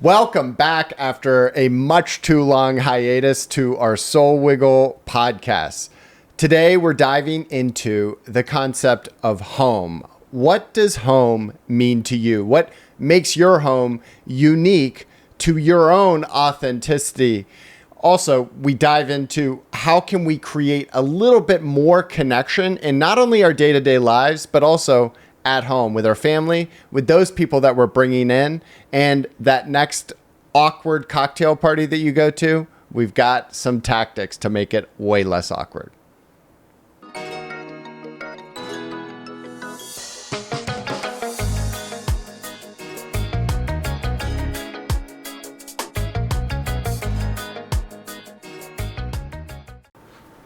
Welcome back after a much too long hiatus to our SoulWiggle podcast. Today we're diving into the concept of home. What does home mean to you? What makes your home unique to your own authenticity? Also, we dive into how can we create a little bit more connection in not only our day-to-day lives, but also at home with our family, with those people that we're bringing in, and that next awkward cocktail party that you go to, we've got some tactics to make it way less awkward.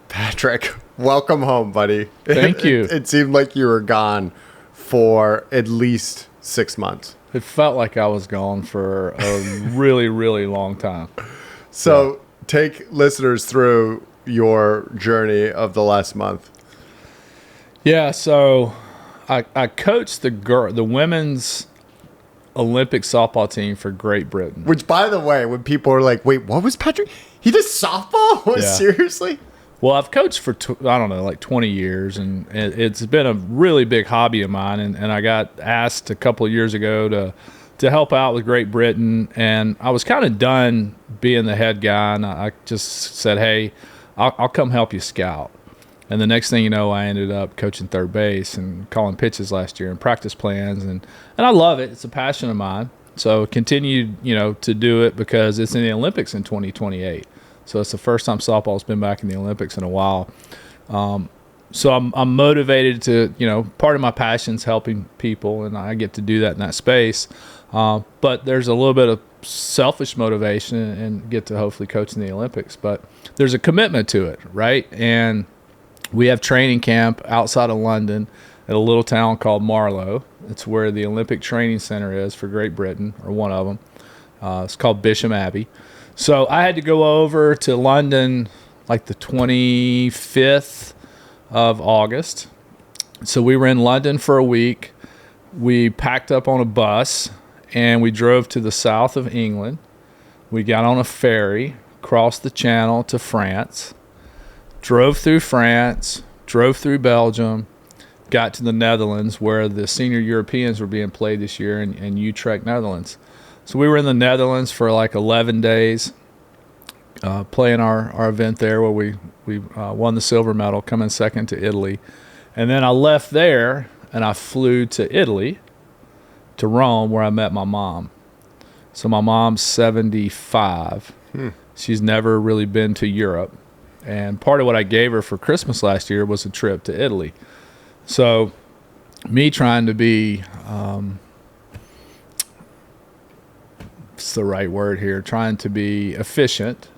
Patrick, welcome home, buddy. Thank you. It seemed like you were gone for at least 6 months. It felt like I was gone for a really, really long time. So take listeners through your journey of the last month. Yeah, so I coached the women's Olympic softball team for Great Britain. Which, by the way, when people are like, wait, what was Patrick? He did softball? Yeah. Seriously? Well, I've coached for, 20 years, and it's been a really big hobby of mine. And I got asked a couple of years ago to help out with Great Britain, and I was kind of done being the head guy, and I just said, hey, I'll come help you scout. And the next thing you know, I ended up coaching third base and calling pitches last year and practice plans, and I love it. It's a passion of mine. So continued, to do it because it's in the Olympics in 2028. So it's the first time softball's been back in the Olympics in a while. So I'm motivated to, part of my passion's helping people, and I get to do that in that space. But there's a little bit of selfish motivation and get to hopefully coach in the Olympics. But there's a commitment to it, right? And we have training camp outside of London at a little town called Marlow. It's where the Olympic Training Center is for Great Britain, or one of them. It's called Bisham Abbey. So I had to go over to London like the 25th of August. So we were in London for a week. We packed up on a bus and we drove to the south of England. We got on a ferry, crossed the channel to France, drove through France, drove through Belgium, got to the Netherlands where the senior Europeans were being played this year in Utrecht, Netherlands. So we were in the Netherlands for like 11 days, playing our event there where we won the silver medal, coming second to Italy. And then I left there and I flew to Italy, to Rome, where I met my mom. So my mom's 75. She's never really been to Europe. And part of what I gave her for Christmas last year was a trip to Italy. So me trying to be... it's the right word here, trying to be efficient,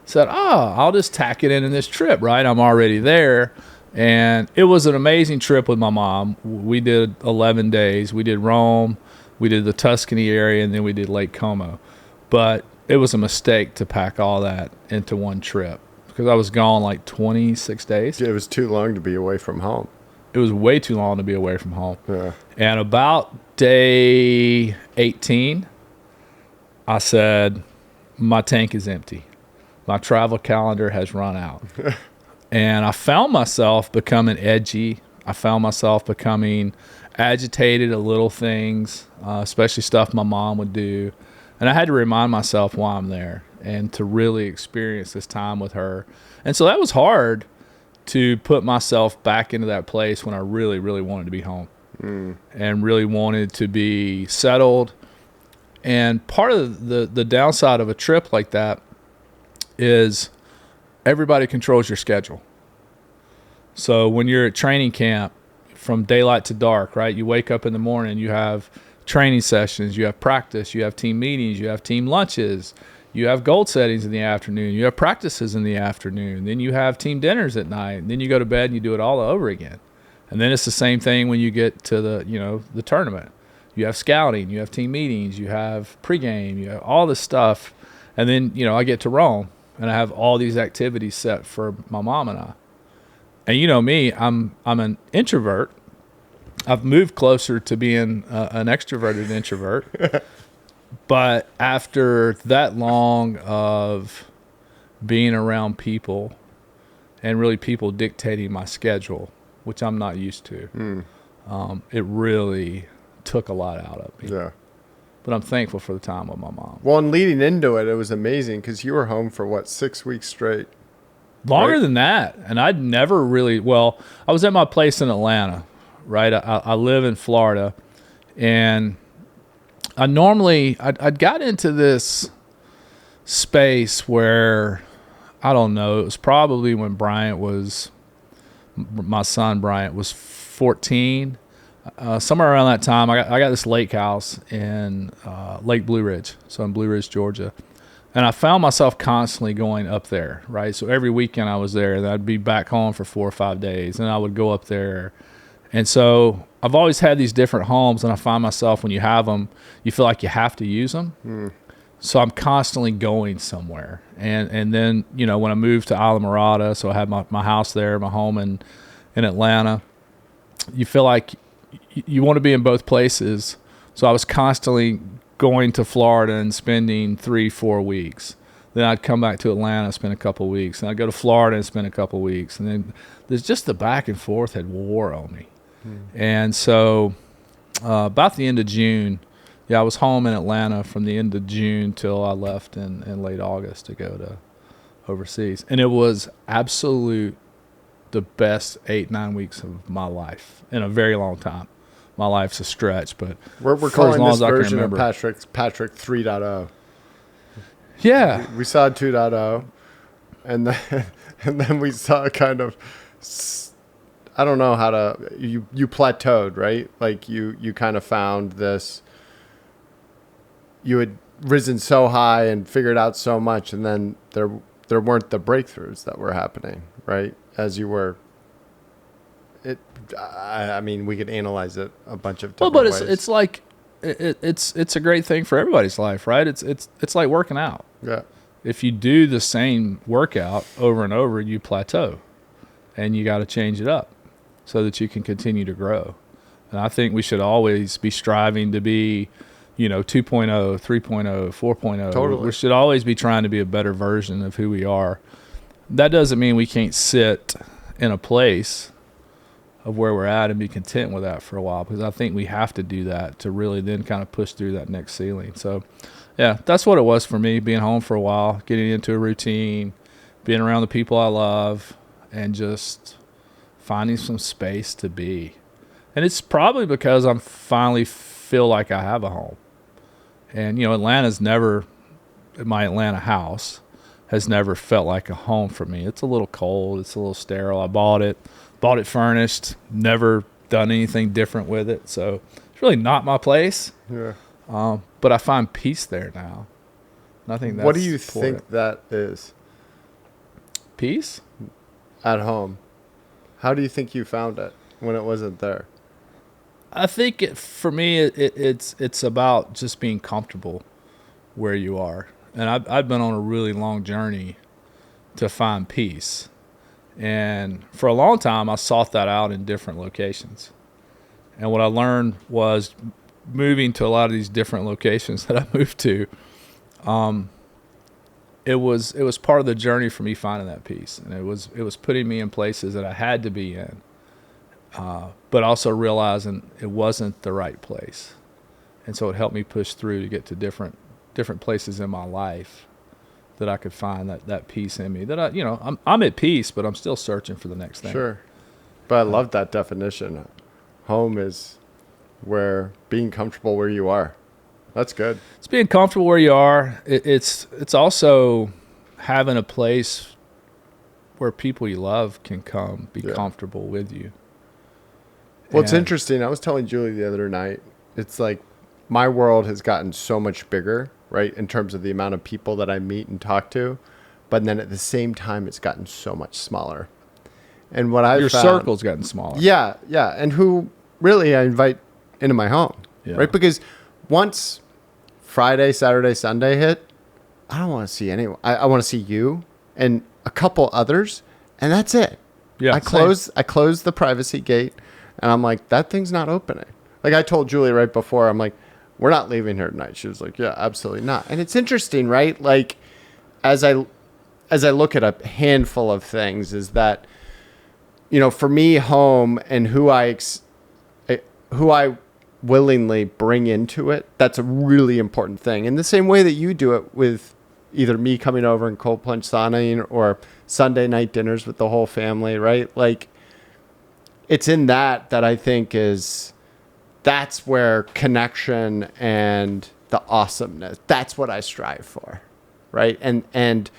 said, I'll just tack it in this trip, right? I'm already there. And it was an amazing trip with my mom. We did 11 days. We did Rome, we did the Tuscany area, and then we did Lake Como. But it was a mistake to pack all that into one trip because I was gone like 26 days. It was too long to be away from home. It was way too long to be away from home. Yeah. And about day 18, I said, my tank is empty. My travel calendar has run out. And I found myself becoming edgy. I found myself becoming agitated at little things, especially stuff my mom would do. And I had to remind myself why I'm there and to really experience this time with her. And so that was hard to put myself back into that place when I really, really wanted to be home and really wanted to be settled. And part of the downside of a trip like that is everybody controls your schedule. So when you're at training camp from daylight to dark, right? You wake up in the morning, you have training sessions, you have practice, you have team meetings, you have team lunches, you have goal settings in the afternoon, you have practices in the afternoon, then you have team dinners at night, and then you go to bed and you do it all over again. And then it's the same thing when you get to the tournament. You have scouting, you have team meetings, you have pregame, you have all this stuff. And then, I get to Rome and I have all these activities set for my mom and I. And you know me, I'm an introvert. I've moved closer to being an extroverted introvert. But after that long of being around people and really people dictating my schedule, which I'm not used to, it really took a lot out of me. Yeah. But I'm thankful for the time with my mom. Well, and leading into it, it was amazing because you were home for what, 6 weeks straight? Longer Right. than that. And I'd never really, well, I was at my place in Atlanta, right? I live in Florida, and I'd got into this space where, I don't know, it was probably when my son Bryant was 14. Somewhere around that time, I got this lake house in Lake Blue Ridge, so in Blue Ridge, Georgia. And I found myself constantly going up there, right? So every weekend I was there, and I'd be back home for 4 or 5 days, and I would go up there. And so I've always had these different homes, and I find myself, when you have them, you feel like you have to use them. So I'm constantly going somewhere. And then, you know, when I moved to Isla Mirada, so I had my house there, my home in Atlanta, you feel like you want to be in both places. So I was constantly going to Florida and spending 3-4 weeks. Then I'd come back to Atlanta, spend a couple of weeks. And I'd go to Florida and spend a couple of weeks. And then there's just the back and forth had wore on me. And so about the end of June, I was home in Atlanta from the end of June till I left in late August to go to overseas. And it was the best 8-9 weeks of my life in a very long time. My life's a stretch, but We're for calling as long this as I can version of remember. Patrick 3.0. Yeah. We saw 2.0, and then we saw kind of, I don't know how to, you plateaued, right? Like you kind of found this, you had risen so high and figured out so much, and then there weren't the breakthroughs that were happening, right? As you were, I mean, we could analyze it a bunch of different ways. It's like it's a great thing for everybody's life, right? It's like working out. Yeah. If you do the same workout over and over, you plateau, and you got to change it up so that you can continue to grow. And I think we should always be striving to be, 2.0, 3.0, 4.0. Totally. We should always be trying to be a better version of who we are. That doesn't mean we can't sit in a place of where we're at and be content with that for a while, because I think we have to do that to really then kind of push through that next ceiling. So, yeah, that's what it was for me, being home for a while, getting into a routine, being around the people I love, and just finding some space to be. And it's probably because I finally feel like I have a home. And, Atlanta's never, my Atlanta house has never felt like a home for me. It's a little cold. It's a little sterile. I bought it furnished, never done anything different with it. So it's really not my place. Yeah. But I find peace there now. And I think that's What do you important. think that is Peace? at home? How do you think you found it when it wasn't there? I think for me, it's about just being comfortable where you are. And I've been on a really long journey to find peace. And for a long time, I sought that out in different locations. And what I learned was moving to a lot of these different locations that I moved to, it was part of the journey for me finding that peace. And it was putting me in places that I had to be in, but also realizing it wasn't the right place. And so it helped me push through to get to different places in my life that I could find that peace in me. That I'm at peace, but I'm still searching for the next thing. Sure. But I love that definition. Home is where being comfortable where you are. That's good. It's being comfortable where you are. It's also having a place where people you love can come be comfortable with you. Well, it's interesting. I was telling Julie the other night, it's like my world has gotten so much bigger, right, in terms of the amount of people that I meet and talk to. But then at the same time, it's gotten so much smaller. And what I've Your found, circle's gotten smaller. Yeah. And who really I invite into my home, right? Because once Friday, Saturday, Sunday hit, I don't want to see anyone. I want to see you and a couple others, and that's it. Yeah, I close the privacy gate, and I'm like, that thing's not opening. Like I told Julie right before, I'm like, we're not leaving here tonight. She was like, yeah, absolutely not. And it's interesting, right? Like, as I look at a handful of things, is that, for me, home and who I willingly bring into it, that's a really important thing. In the same way that you do it with either me coming over and cold plunge saunaing or Sunday night dinners with the whole family, right? Like, it's in that I think that's where connection and the awesomeness, that's what I strive for, right? And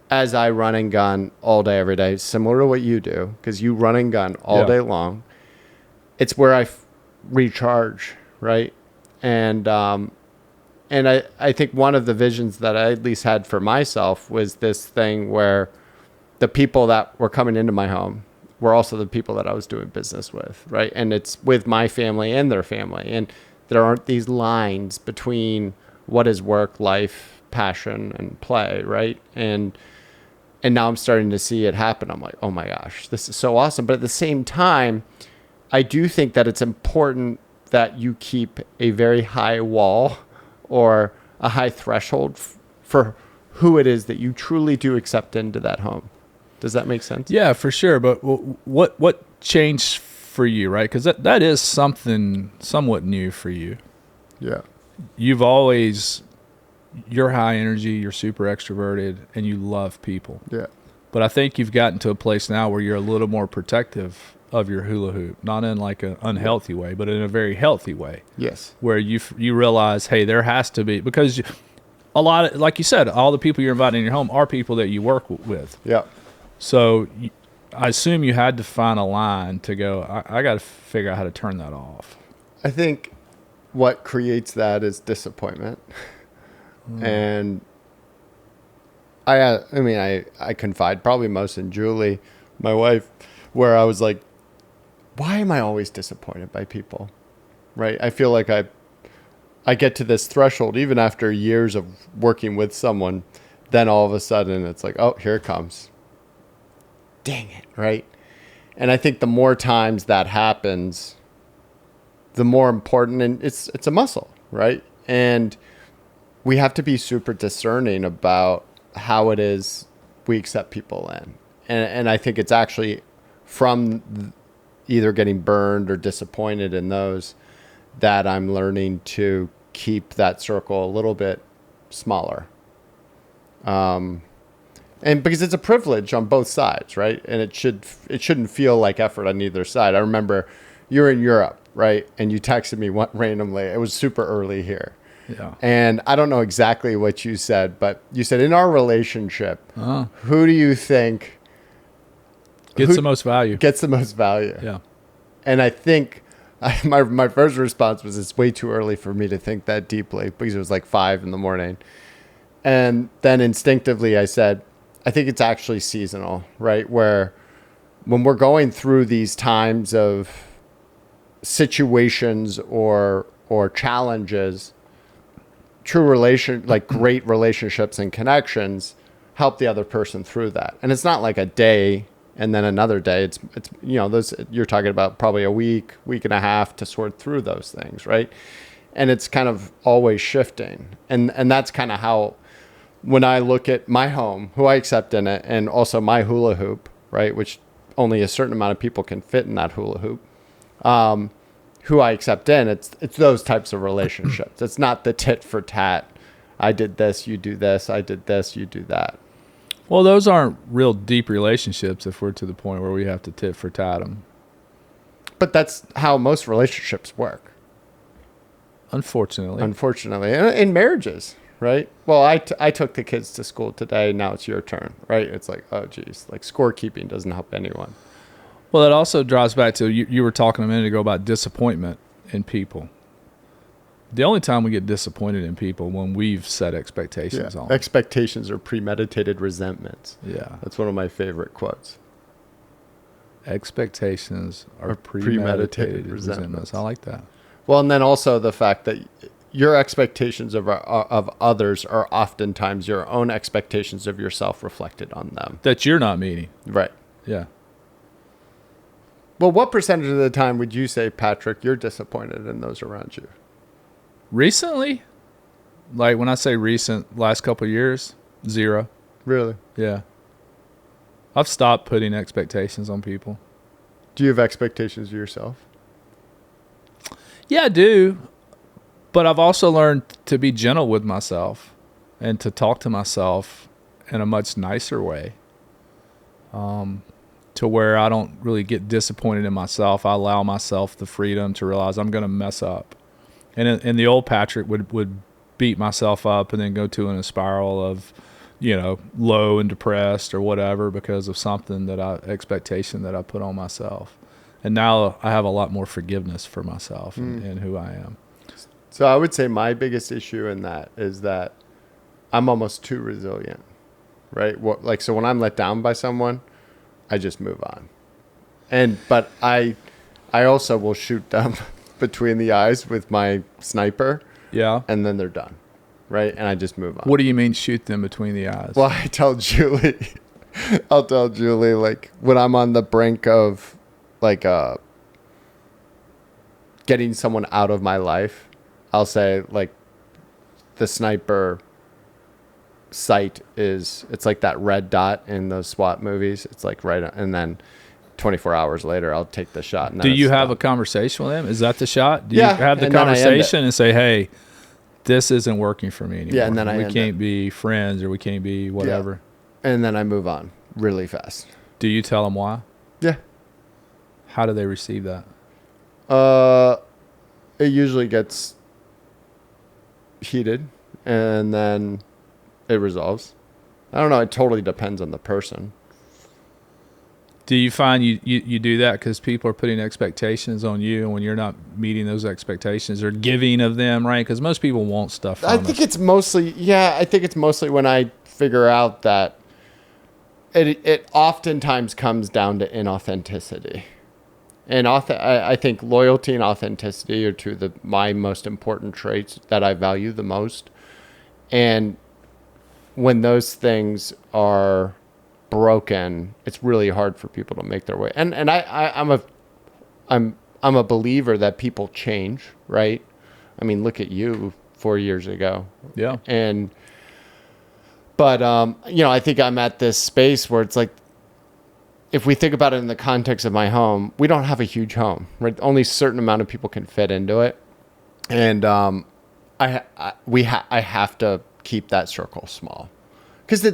as I run and gun all day, every day, similar to what you do, because you run and gun all day long, it's where I recharge, right? And I think one of the visions that I at least had for myself was this thing where the people that were coming into my home were also the people that I was doing business with, right? And it's with my family and their family. And there aren't these lines between what is work, life, passion, and play, right? And now I'm starting to see it happen. I'm like, oh my gosh, this is so awesome. But at the same time, I do think that it's important that you keep a very high wall or a high threshold for who it is that you truly do accept into that home. Does that make sense? Yeah, for sure. But what changed for you, right? Because that is something somewhat new for you. Yeah. You're high energy, you're super extroverted, and you love people. Yeah. But I think you've gotten to a place now where you're a little more protective of your hula hoop, not in like an unhealthy way, but in a very healthy way. Yes. Where you realize, hey, there has to be, because a lot of, like you said, all the people you're inviting in your home are people that you work with. Yeah. So I assume you had to find a line to go, I got to figure out how to turn that off. I think what creates that is disappointment. And I confide probably most in Julie, my wife, where I was like, why am I always disappointed by people? Right? I feel like I get to this threshold, even after years of working with someone, then all of a sudden it's like, oh, here it comes. Dang it, right? And I think the more times that happens, the more important, and it's a muscle, right? And we have to be super discerning about how it is we accept people in. And I think it's actually from either getting burned or disappointed in those that I'm learning to keep that circle a little bit smaller. And because it's a privilege on both sides, right? And it shouldn't feel like effort on either side. I remember you're in Europe, right? And you texted me randomly. It was super early here. Yeah. And I don't know exactly what you said, but you said, in our relationship, who do you think gets the most value? Gets the most value. Yeah. And I think my first response was, it's way too early for me to think that deeply, because it was like 5 a.m. And then instinctively I said, I think it's actually seasonal, right? Where when we're going through these times of situations or challenges, great relationships and connections help the other person through that. And it's not like a day and then another day. It's those, you're talking about probably a week and a half to sort through those things, right? And it's kind of always shifting. And that's kind of how, when I look at my home, who I accept in it, and also my hula hoop, right, which only a certain amount of people can fit in that hula hoop, who I accept in, it's those types of relationships. It's not the tit for tat. I did this, you do this. I did this, you do that. Well, those aren't real deep relationships if we're to the point where we have to tit for tat them. But that's how most relationships work. Unfortunately. In marriages, right? Well, I took the kids to school today. Now it's your turn, right? It's like, oh, geez, like scorekeeping doesn't help anyone. Well, that also draws back to, you were talking a minute ago about disappointment in people. The only time we get disappointed in people when we've set expectations on them. Expectations are premeditated resentments. Yeah. That's one of my favorite quotes. Expectations are premeditated resentments. I like that. Well, and then also the fact that your expectations of others are oftentimes your own expectations of yourself reflected on them. That you're not meeting. Right. Yeah. Well, what percentage of the time would you say, Patrick, you're disappointed in those around you? Recently, like when I say recent, last couple of years, 0. Really? Yeah. I've stopped putting expectations on people. Do you have expectations of yourself? Yeah, I do. But I've also learned to be gentle with myself and to talk to myself in a much nicer way. To where I don't really get disappointed in myself. I allow myself the freedom to realize I'm going to mess up. And the old Patrick would beat myself up and then go to in a spiral of, low and depressed or whatever because of something expectation that I put on myself. And now I have a lot more forgiveness for myself and who I am. So I would say my biggest issue in that is that I'm almost too resilient, right? So when I'm let down by someone, I just move on. But I also will shoot them between the eyes with my sniper. Yeah. And then they're done, right? And I just move on. What do you mean shoot them between the eyes? Well, I'll tell Julie, like, when I'm on the brink of, like, getting someone out of my life, I'll say, like, the sniper sight it's like that red dot in those SWAT movies. It's like and then 24 hours later, I'll take the shot. And do you have a conversation with him? Is that the shot? Do you have the conversation and say, hey, this isn't working for me anymore. Yeah, and then we can't be friends or we can't be whatever. Yeah. And then I move on really fast. Do you tell them why? Yeah. How do they receive that? It usually gets heated and then it resolves. I don't know. It totally depends on the person. Do you find you do that because people are putting expectations on you, and when you're not meeting those expectations or giving of them, right? Because most people want stuff from I think it's mostly when I figure out that it oftentimes comes down to inauthenticity. And I think loyalty and authenticity are two of my most important traits that I value the most. And when those things are broken, it's really hard for people to make their way. And I'm a believer that people change, right? I mean, look at you 4 years ago. Yeah. But I think I'm at this space where it's like, if we think about it in the context of my home, we don't have a huge home, right? Only a certain amount of people can fit into it. And I have to keep that circle small. Because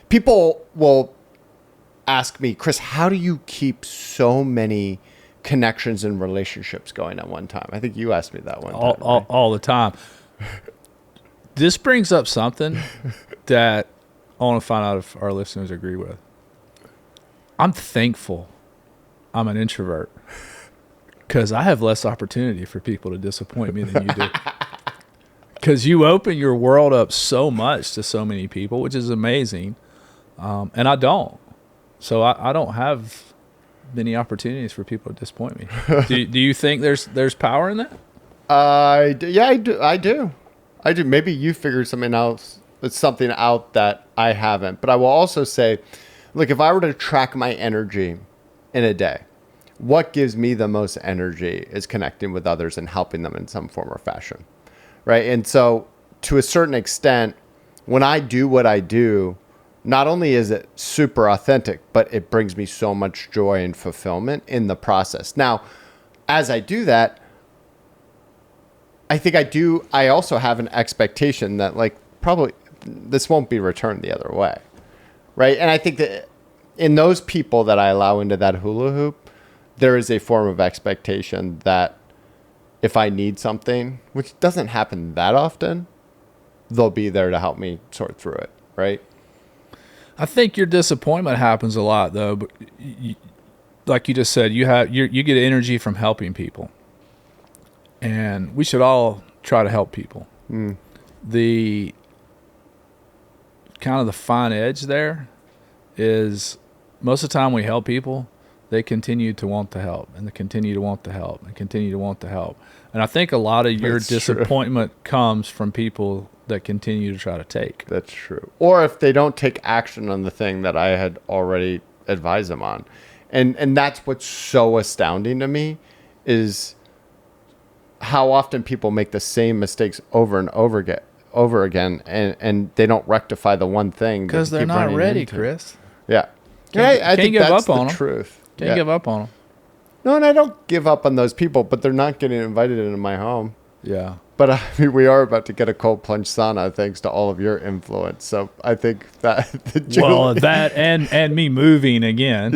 people will ask me, Chris, how do you keep so many connections and relationships going at one time? I think you asked me that one time. All the time. This brings up something that I want to find out if our listeners agree with. I'm thankful I'm an introvert because I have less opportunity for people to disappoint me than you do. Because you open your world up so much to so many people, which is amazing. And I don't. So I don't have many opportunities for people to disappoint me. Do you think there's power in that? I do. Maybe you figured something out that I haven't. But I will also say, look, if I were to track my energy in a day, what gives me the most energy is connecting with others and helping them in some form or fashion. Right. And so to a certain extent, when I do what I do, not only is it super authentic, but it brings me so much joy and fulfillment in the process. Now, as I do that, I also have an expectation that, like, probably this won't be returned the other way. Right. And I think that in those people that I allow into that hula hoop, there is a form of expectation that if I need something, which doesn't happen that often, they'll be there to help me sort through it. Right. I think your disappointment happens a lot, though. But like you just said, you get energy from helping people, and we should all try to help people. The kind of the fine edge there is most of the time we help people, they continue to want to help, and they continue to want to help, and continue to want to help. And I think a lot of your disappointment comes from people that continue to try to take. That's true. Or if they don't take action on the thing that I had already advised them on. And that's what's so astounding to me is how often people make the same mistakes over and over again, and they don't rectify the one thing because they're not ready, Chris. Yeah. I think give that's up on the them. truth. Can't give up on them. No, and I don't give up on those people, but they're not getting invited into my home. Yeah. But I mean, we are about to get a cold plunge sauna thanks to all of your influence. So I think that that and me moving again,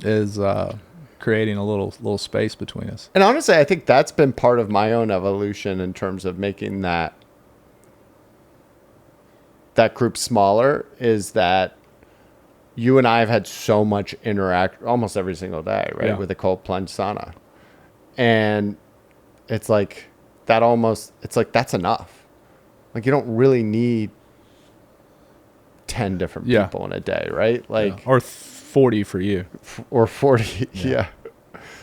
is creating a little space between us. And honestly, I think that's been part of my own evolution in terms of making that group smaller. Is that you and I have had so much interact almost every single day, right? Yeah. With a cold plunge sauna, and it's like. That's enough. Like, you don't really need 10 different people in a day, right? Like, or 40 for you, or 40. Yeah.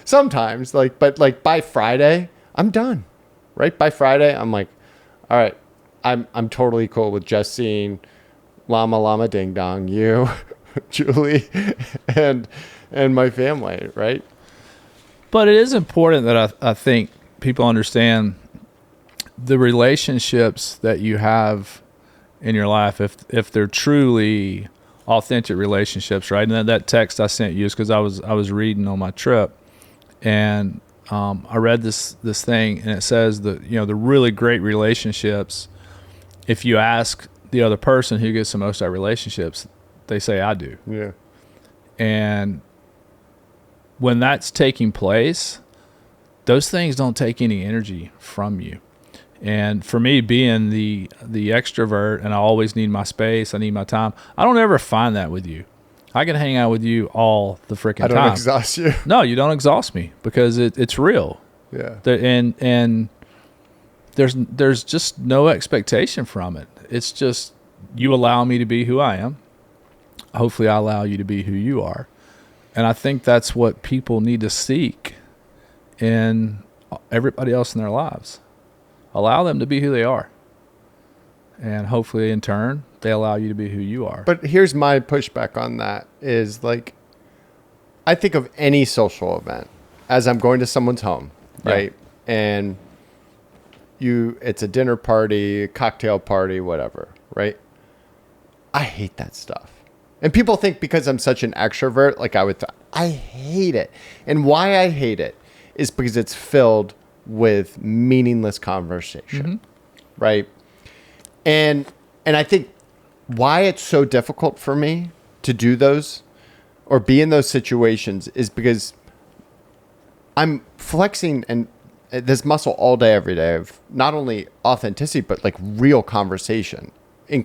Sometimes, but by Friday, I'm done, right? By Friday, I'm like, all right, I'm totally cool with just seeing Llama Ding Dong, you, Julie, and my family, right? But it is important that I think people understand the relationships that you have in your life, if they're truly authentic relationships, right? And that text I sent you is because I was reading on my trip, and I read this thing, and it says that the really great relationships, if you ask the other person who gets the most out of relationships, they say I do. Yeah. And when that's taking place, those things don't take any energy from you. And for me, being the extrovert, and I always need my space, I need my time, I don't ever find that with you. I can hang out with you all the freaking time. I don't exhaust you. No, you don't exhaust me because it's real. Yeah. And there's just no expectation from it. It's just you allow me to be who I am. Hopefully I allow you to be who you are. And I think that's what people need to seek in everybody else in their lives. Allow them to be who they are. And hopefully in turn, they allow you to be who you are. But here's my pushback on that is I think of any social event as I'm going to someone's home, right? Yeah. And it's a dinner party, a cocktail party, whatever, right? I hate that stuff. And people think because I'm such an extrovert, I hate it. And why I hate it is because it's filled with meaningless conversation, right? And I think why it's so difficult for me to do those or be in those situations is because I'm flexing and this muscle all day, every day of not only authenticity, but real conversation, a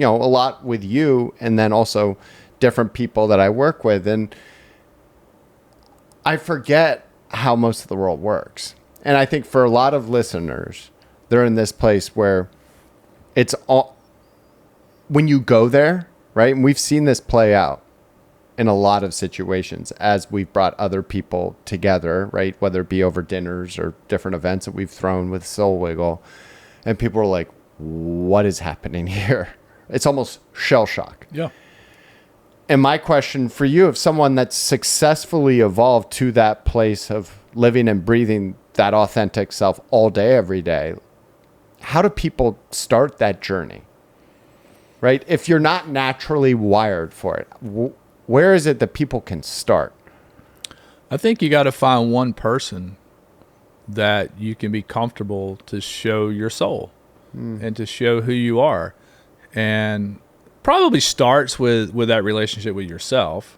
lot with you and then also different people that I work with. And I forget how most of the world works. And I think for a lot of listeners, they're in this place where it's all, when you go there, right? And we've seen this play out in a lot of situations as we've brought other people together, right? Whether it be over dinners or different events that we've thrown with SoulWiggle. And people are like, what is happening here? It's almost shell shock. Yeah. And my question for you, if someone that's successfully evolved to that place of living and breathing that authentic self all day, every day, how do people start that journey? Right? If you're not naturally wired for it, where is it that people can start? I think you got to find one person that you can be comfortable to show your soul and to show who you are. And probably starts with that relationship with yourself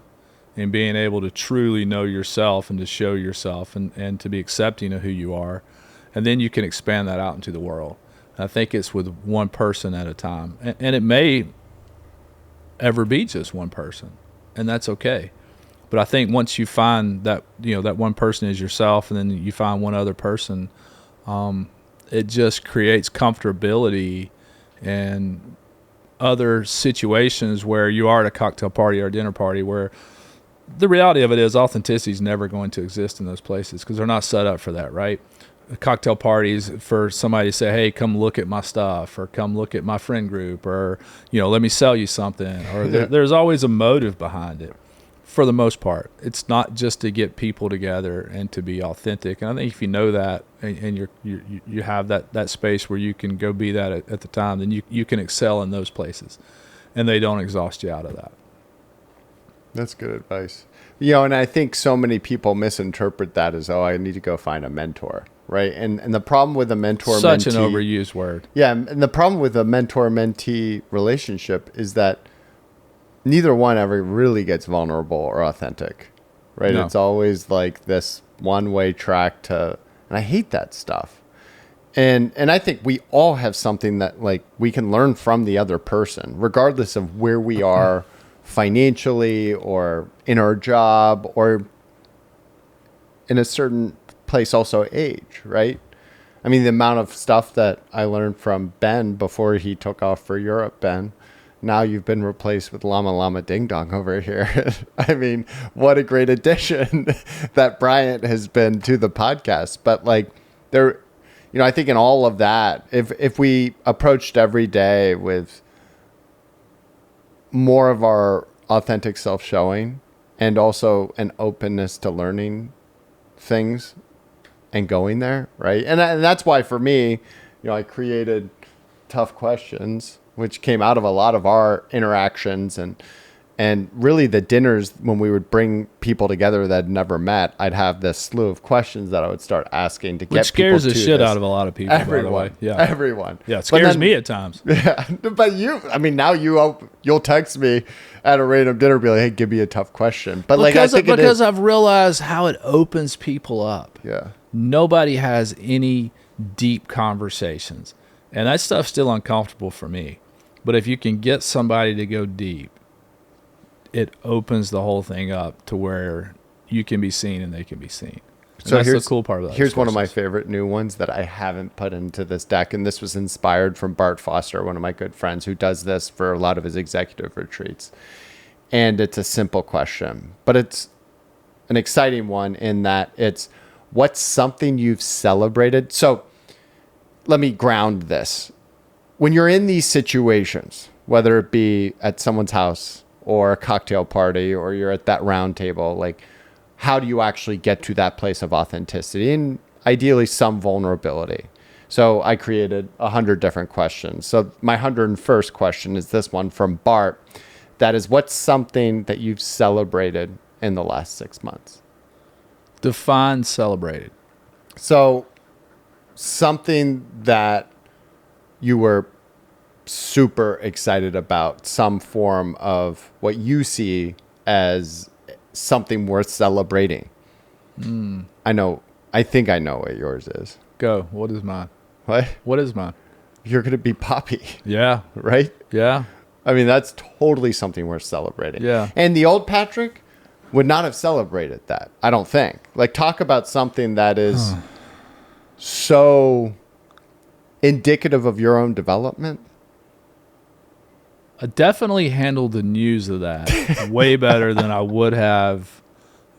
and being able to truly know yourself and to show yourself and to be accepting of who you are. And then you can expand that out into the world. I think it's with one person at a time. And it may ever be just one person, and that's okay. But I think once you find that, that one person is yourself, and then you find one other person, it just creates comfortability and other situations where you are at a cocktail party or a dinner party where the reality of it is authenticity is never going to exist in those places because they're not set up for that, right? Cocktail parties for somebody to say, hey, come look at my stuff or come look at my friend group or, let me sell you something or there's always a motive behind it. for the most part. It's not just to get people together and to be authentic. And I think if you know that and you have that space where you can go be that at the time, then you can excel in those places, and they don't exhaust you out of that. That's good advice. And I think so many people misinterpret that as, I need to go find a mentor, right? And the problem with a mentor-mentee... Such an overused word. Yeah, and the problem with a mentor-mentee relationship is that neither one ever really gets vulnerable or authentic, right? No. It's always like this one-way track to... And I hate that stuff. And I think we all have something that like we can learn from the other person, regardless of where we are financially or in our job or in a certain place, also age, right? I mean, the amount of stuff that I learned from Ben before he took off for Europe, Ben, now you've been replaced with Llama Llama Ding Dong over here. I mean, what a great addition that Bryant has been to the podcast. But like there, I think in all of that, if we approached every day with more of our authentic self showing and also an openness to learning things and going there, right? And that's why for me, I created Tough Questions, which came out of a lot of our interactions and really the dinners when we would bring people together that had never met. I'd have this slew of questions that I would start asking to get people to this. Which scares the shit out of a lot of people, everyone, by the way. Yeah. Everyone. Yeah, it scares me at times. Yeah, but now you'll text me at a random dinner and be like, hey, give me a tough question. But because I've realized how it opens people up. Yeah. Nobody has any deep conversations. And that stuff's still uncomfortable for me. But if you can get somebody to go deep, it opens the whole thing up to where you can be seen and they can be seen. And so that's the cool part of that. Here's one of my favorite new ones that I haven't put into this deck. And this was inspired from Bart Foster, one of my good friends who does this for a lot of his executive retreats. And it's a simple question, but it's an exciting one in that it's, what's something you've celebrated? So let me ground this. When you're in these situations, whether it be at someone's house or a cocktail party, or you're at that round table, like how do you actually get to that place of authenticity and ideally some vulnerability? So I created 100 different questions. So my 101st question is this one from Bart. That is, what's something that you've celebrated in the last 6 months? Define celebrated. So something that you were super excited about, some form of what you see as something worth celebrating. I think I know what yours is. Go. What is mine? What is mine? You're going to be Poppy. Yeah. Right? Yeah. I mean, that's totally something worth celebrating. Yeah. And the old Patrick would not have celebrated that, I don't think. Like, talk about something that is so indicative of your own development. I definitely handled the news of that way better than I would have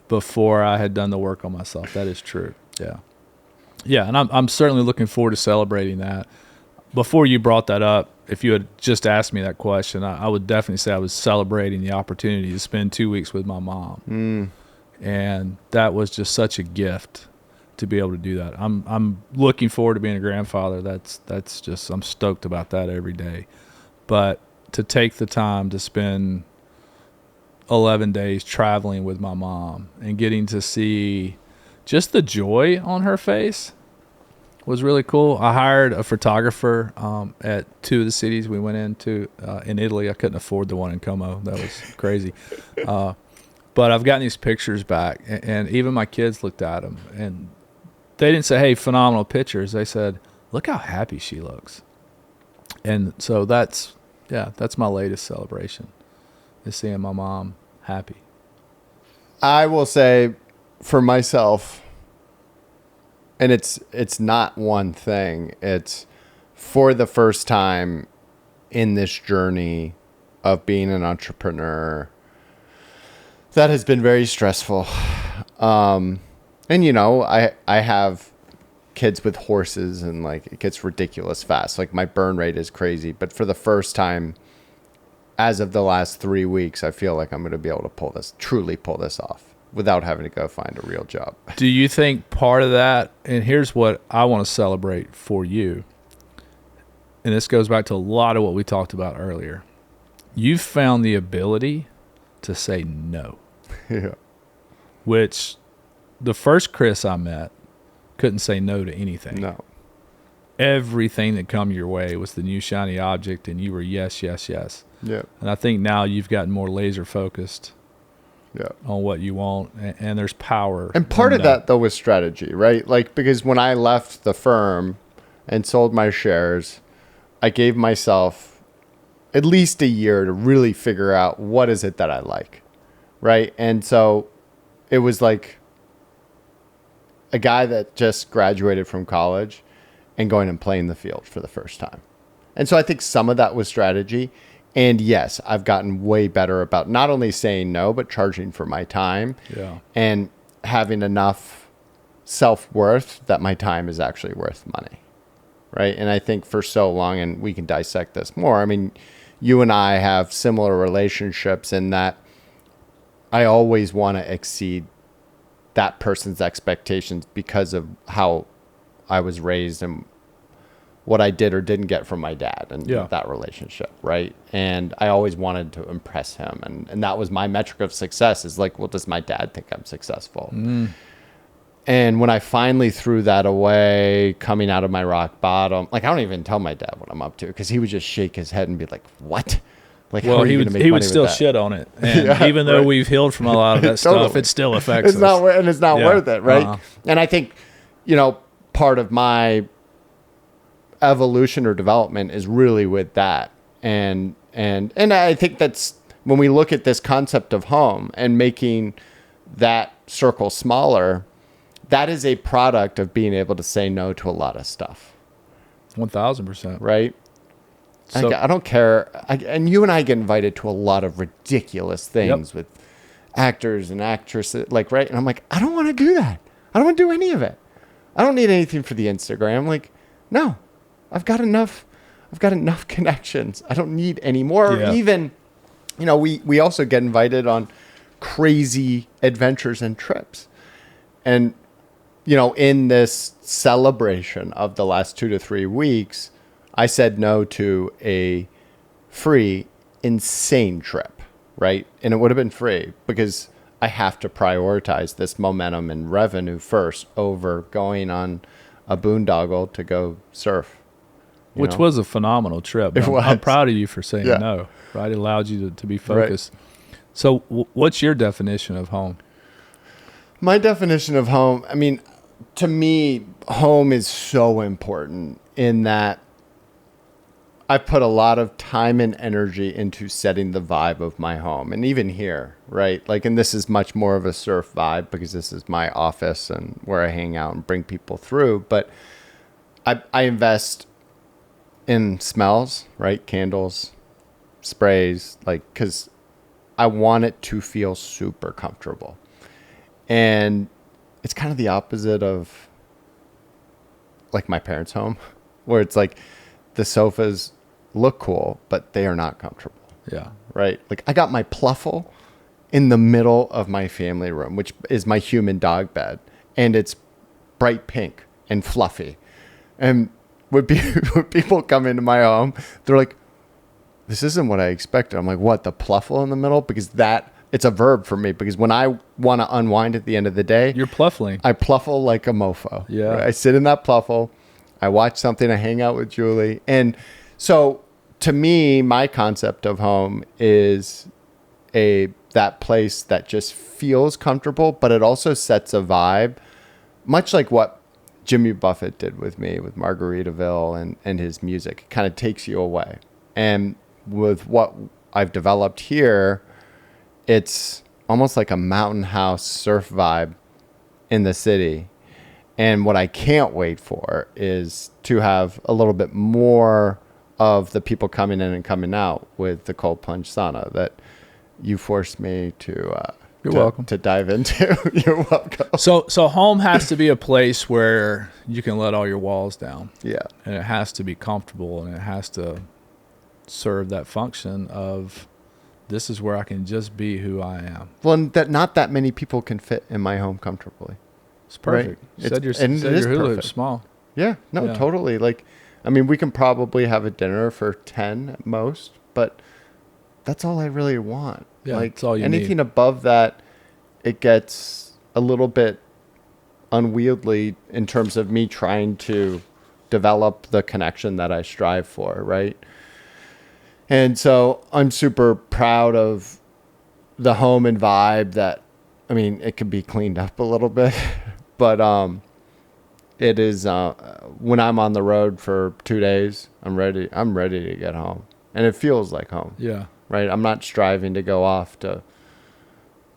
before I had done the work on myself. That is true. Yeah. Yeah, and I'm certainly looking forward to celebrating that. Before you brought that up, if you had just asked me that question, I would definitely say I was celebrating the opportunity to spend 2 weeks with my mom. And that was just such a gift to be able to do that. I'm looking forward to being a grandfather. That's just, I'm stoked about that every day. But to take the time to spend 11 days traveling with my mom and getting to see just the joy on her face was really cool. I hired a photographer at 2 of the cities we went into in Italy. I couldn't afford the one in Como. That was crazy. But I've gotten these pictures back, and even my kids looked at them, and they didn't say, hey, phenomenal pictures. They said, look how happy she looks. And so that's my latest celebration, is seeing my mom happy. I will say for myself, and it's not one thing, it's for the first time in this journey of being an entrepreneur that has been very stressful. And I have kids with horses, and like it gets ridiculous fast. Like my burn rate is crazy, but for the first time as of the last 3 weeks, I feel like I'm going to be able to truly pull this off without having to go find a real job. Do you think part of that, and here's what I want to celebrate for you, and this goes back to a lot of what we talked about earlier. You've found the ability to say no. Yeah. Which the first Chris I met couldn't say no to anything. No. Everything that come your way was the new shiny object, and you were yes, yes, yes. Yeah. And I think now you've gotten more laser focused on what you want, and there's power. And part of that, though, was strategy, right? Like, because when I left the firm and sold my shares, I gave myself at least a year to really figure out what is it that I like, right? And so it was like a guy that just graduated from college and going and playing the field for the first time. And so I think some of that was strategy. And yes, I've gotten way better about not only saying no, but charging for my time and having enough self-worth that my time is actually worth money. Right. And I think for so long, and we can dissect this more. I mean, you and I have similar relationships in that I always want to exceed that person's expectations because of how I was raised and what I did or didn't get from my dad and that relationship. Right. And I always wanted to impress him. And that was my metric of success is like, well, does my dad think I'm successful? And when I finally threw that away, coming out of my rock bottom, like I don't even tell my dad what I'm up to because he would just shake his head and be like, "What?" Like, well, he would still shit on it, and even though we've healed from a lot of that stuff, it still affects us. It's not worth it, right? And I think, part of my evolution or development is really with that, and I think that's when we look at this concept of home and making that circle smaller. That is a product of being able to say no to a lot of stuff. 1,000%. Right? So, I don't care. And you and I get invited to a lot of ridiculous things with actors and actresses. Like, right? And I'm like, I don't want to do that. I don't want to do any of it. I don't need anything for the Instagram. Like, no. I've got enough connections. I don't need any more. Yeah. Even, we also get invited on crazy adventures and trips. And in this celebration of the last 2 to 3 weeks, I said no to a free, insane trip, right? And it would have been free because I have to prioritize this momentum and revenue first over going on a boondoggle to go surf. Which was a phenomenal trip. I'm proud of you for saying no, right? It allowed you to be focused. Right. So what's your definition of home? My definition of home, I mean, to me, home is so important in that I put a lot of time and energy into setting the vibe of my home. And even here, right? Like, and this is much more of a surf vibe because this is my office and where I hang out and bring people through. But I invest in smells, right? Candles, sprays, like, because I want it to feel super comfortable. And it's kind of the opposite of like my parents' home, where it's like the sofas look cool, but they are not comfortable. Yeah. Right. Like I got my Pluffle in the middle of my family room, which is my human dog bed. And it's bright pink and fluffy. And when people come into my home, they're like, this isn't what I expected. I'm like, what? The Pluffle in the middle? Because it's a verb for me, because when I want to unwind at the end of the day, you're pluffling. I pluffle like a mofo. Yeah. Right? I sit in that pluffle. I watch something. I hang out with Julie. And so to me, my concept of home is that place that just feels comfortable, but it also sets a vibe, much like what Jimmy Buffett did with me with Margaritaville and his music. It kind of takes you away. And with what I've developed here, it's almost like a mountain house surf vibe in the city. And what I can't wait for is to have a little bit more of the people coming in and coming out with the cold plunge sauna that you forced me to You're welcome. To dive into. You're welcome. So home has to be a place where you can let all your walls down. Yeah. And it has to be comfortable, and it has to serve that function of this is where I can just be who I am. Well, and that not that many people can fit in my home comfortably. It's perfect. Right? You said your And it is hula perfect. hoop's small. Yeah, no, Yeah. totally. Like, I mean, we can probably have a dinner for 10 at most, but that's all I really want. Yeah, like that's all you anything need. above that, it gets a little bit unwieldy in terms of me trying to develop the connection that I strive for, right? And so I'm super proud of the home and vibe that, I mean, it could be cleaned up a little bit, but it is when I'm on the road for 2 days, I'm ready to get home. And it feels like home. Yeah. Right? I'm not striving to go off to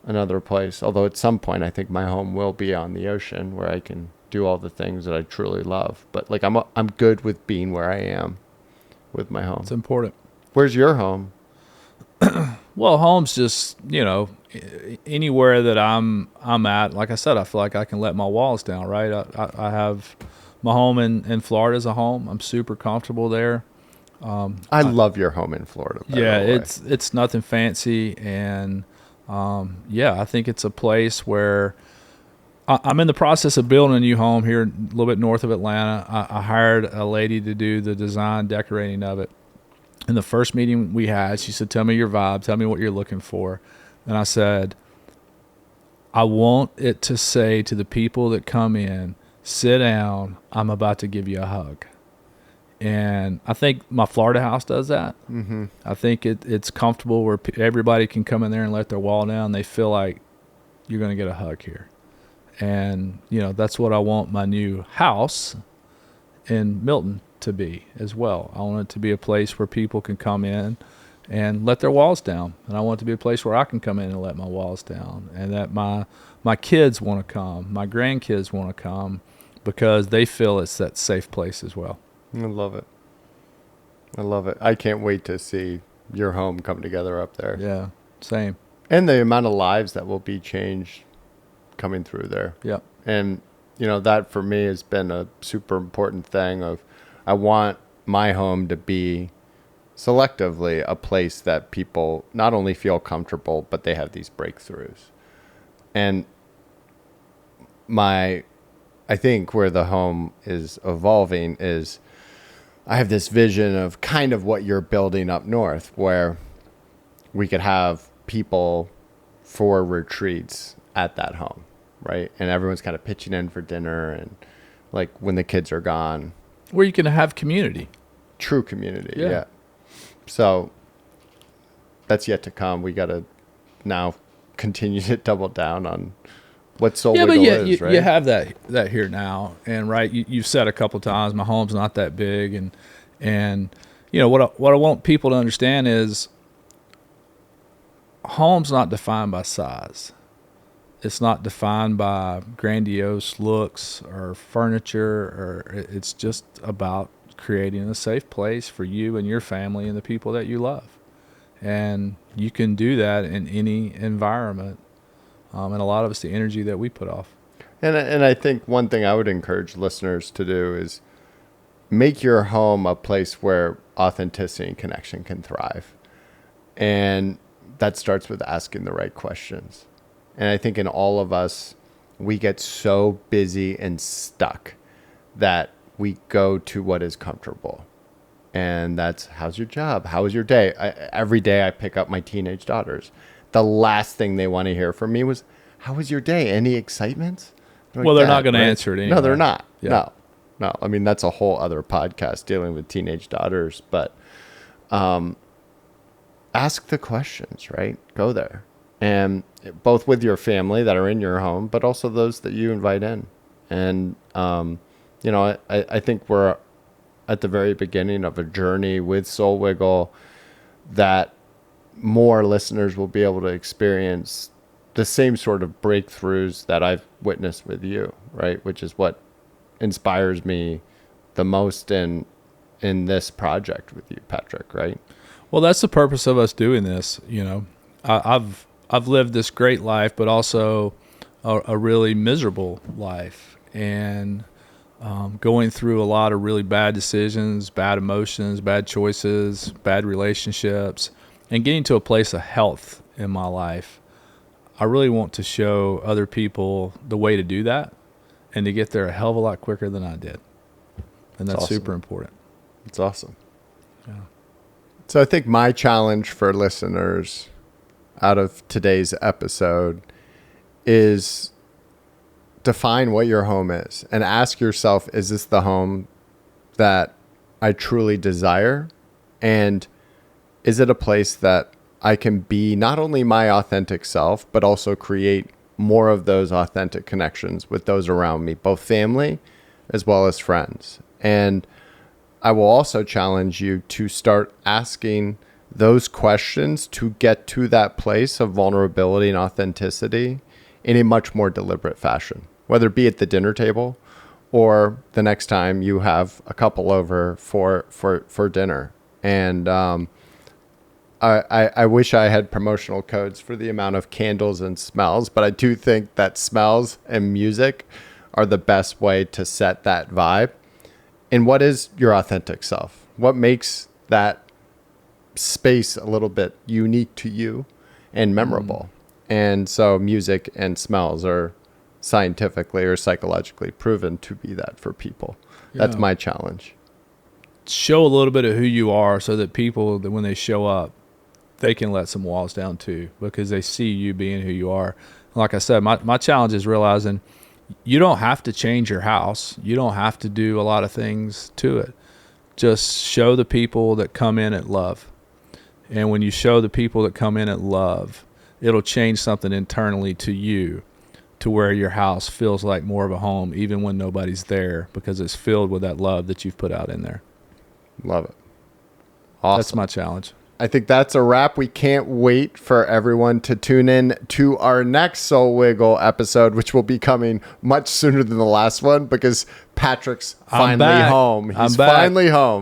another place, although at some point I think my home will be on the ocean where I can do all the things that I truly love. But like I'm good with being where I am with my home. It's important. Where's your home? Well, home's just, anywhere that I'm at. Like I said, I feel like I can let my walls down, right? I have my home in Florida as a home. I'm super comfortable there. I love your home in Florida. Yeah, it's nothing fancy, and I think it's a place where I'm in the process of building a new home here a little bit north of Atlanta. I hired a lady to do the design, decorating of it. In the first meeting we had, she said, "Tell me your vibe. Tell me what you're looking for." And I said, "I want it to say to the people that come in, sit down, I'm about to give you a hug." And I think my Florida house does that. Mm-hmm. I think it's comfortable where everybody can come in there and let their wall down. They feel like you're going to get a hug here. And, that's what I want my new house in Milton to be as well. I want it to be a place where people can come in and let their walls down. And I want it to be a place where I can come in and let my walls down. And that my kids want to come, my grandkids want to come, because they feel it's that safe place as well. I love it. I love it. I can't wait to see your home come together up there. Yeah, same. And the amount of lives that will be changed coming through there. Yeah. And, that for me has been a super important thing of I want my home to be selectively a place that people not only feel comfortable, but they have these breakthroughs. And I think where the home is evolving is I have this vision of kind of what you're building up north, where we could have people for retreats at that home, right? And everyone's kind of pitching in for dinner and like when the kids are gone. Where you can have community. True community, Yeah. yeah. So that's yet to come. We got to now continue to double down on what SoulWiggle is, right? You have that here now, and right, you've said a couple of times, my home's not that big, and what I want people to understand is, home's not defined by size. It's not defined by grandiose looks or furniture, or it's just about creating a safe place for you and your family and the people that you love, and you can do that in any environment. And a lot of it's the energy that we put off. And I think one thing I would encourage listeners to do is make your home a place where authenticity and connection can thrive. And that starts with asking the right questions. And I think in all of us, we get so busy and stuck that we go to what is comfortable. And that's, how's your job? How was your day? Every day I pick up my teenage daughters. The last thing they want to hear from me was, how was your day? Any excitement? Well, they're not going to answer it anyway. No, they're not. Yeah. No. I mean, that's a whole other podcast dealing with teenage daughters. But ask the questions, right? Go there. And both with your family that are in your home, but also those that you invite in. And, I think we're at the very beginning of a journey with SoulWiggle that more listeners will be able to experience the same sort of breakthroughs that I've witnessed with you, right? Which is what inspires me the most in this project with you, Patrick, right? Well, that's the purpose of us doing this. I've lived this great life, but also a really miserable life, and going through a lot of really bad decisions, bad emotions, bad choices, bad relationships. and getting to a place of health in my life. I really want to show other people the way to do that and to get there a hell of a lot quicker than I did. And that's awesome. super important. It's awesome. Yeah. So I think my challenge for listeners out of today's episode is define what your home is and ask yourself, is this the home that I truly desire? And is it a place that I can be not only my authentic self, but also create more of those authentic connections with those around me, both family as well as friends? And I will also challenge you to start asking those questions to get to that place of vulnerability and authenticity in a much more deliberate fashion, whether it be at the dinner table or the next time you have a couple over for dinner. And I wish I had promotional codes for the amount of candles and smells, but I do think that smells and music are the best way to set that vibe. And what is your authentic self? What makes that space a little bit unique to you and memorable? And so music and smells are scientifically or psychologically proven to be that for people. That's my challenge. Show a little bit of who you are so that people, that when they show up, they can let some walls down too, because they see you being who you are. Like I said, my challenge is realizing you don't have to change your house. You don't have to do a lot of things to it. Just show the people that come in at love. And when you show the people that come in at love, it'll change something internally to you to where your house feels like more of a home, even when nobody's there, because it's filled with that love that you've put out in there. Love it. Awesome. That's my challenge. I think that's a wrap. We can't wait for everyone to tune in to our next SoulWiggle episode, which will be coming much sooner than the last one because Patrick's finally home. He's finally home.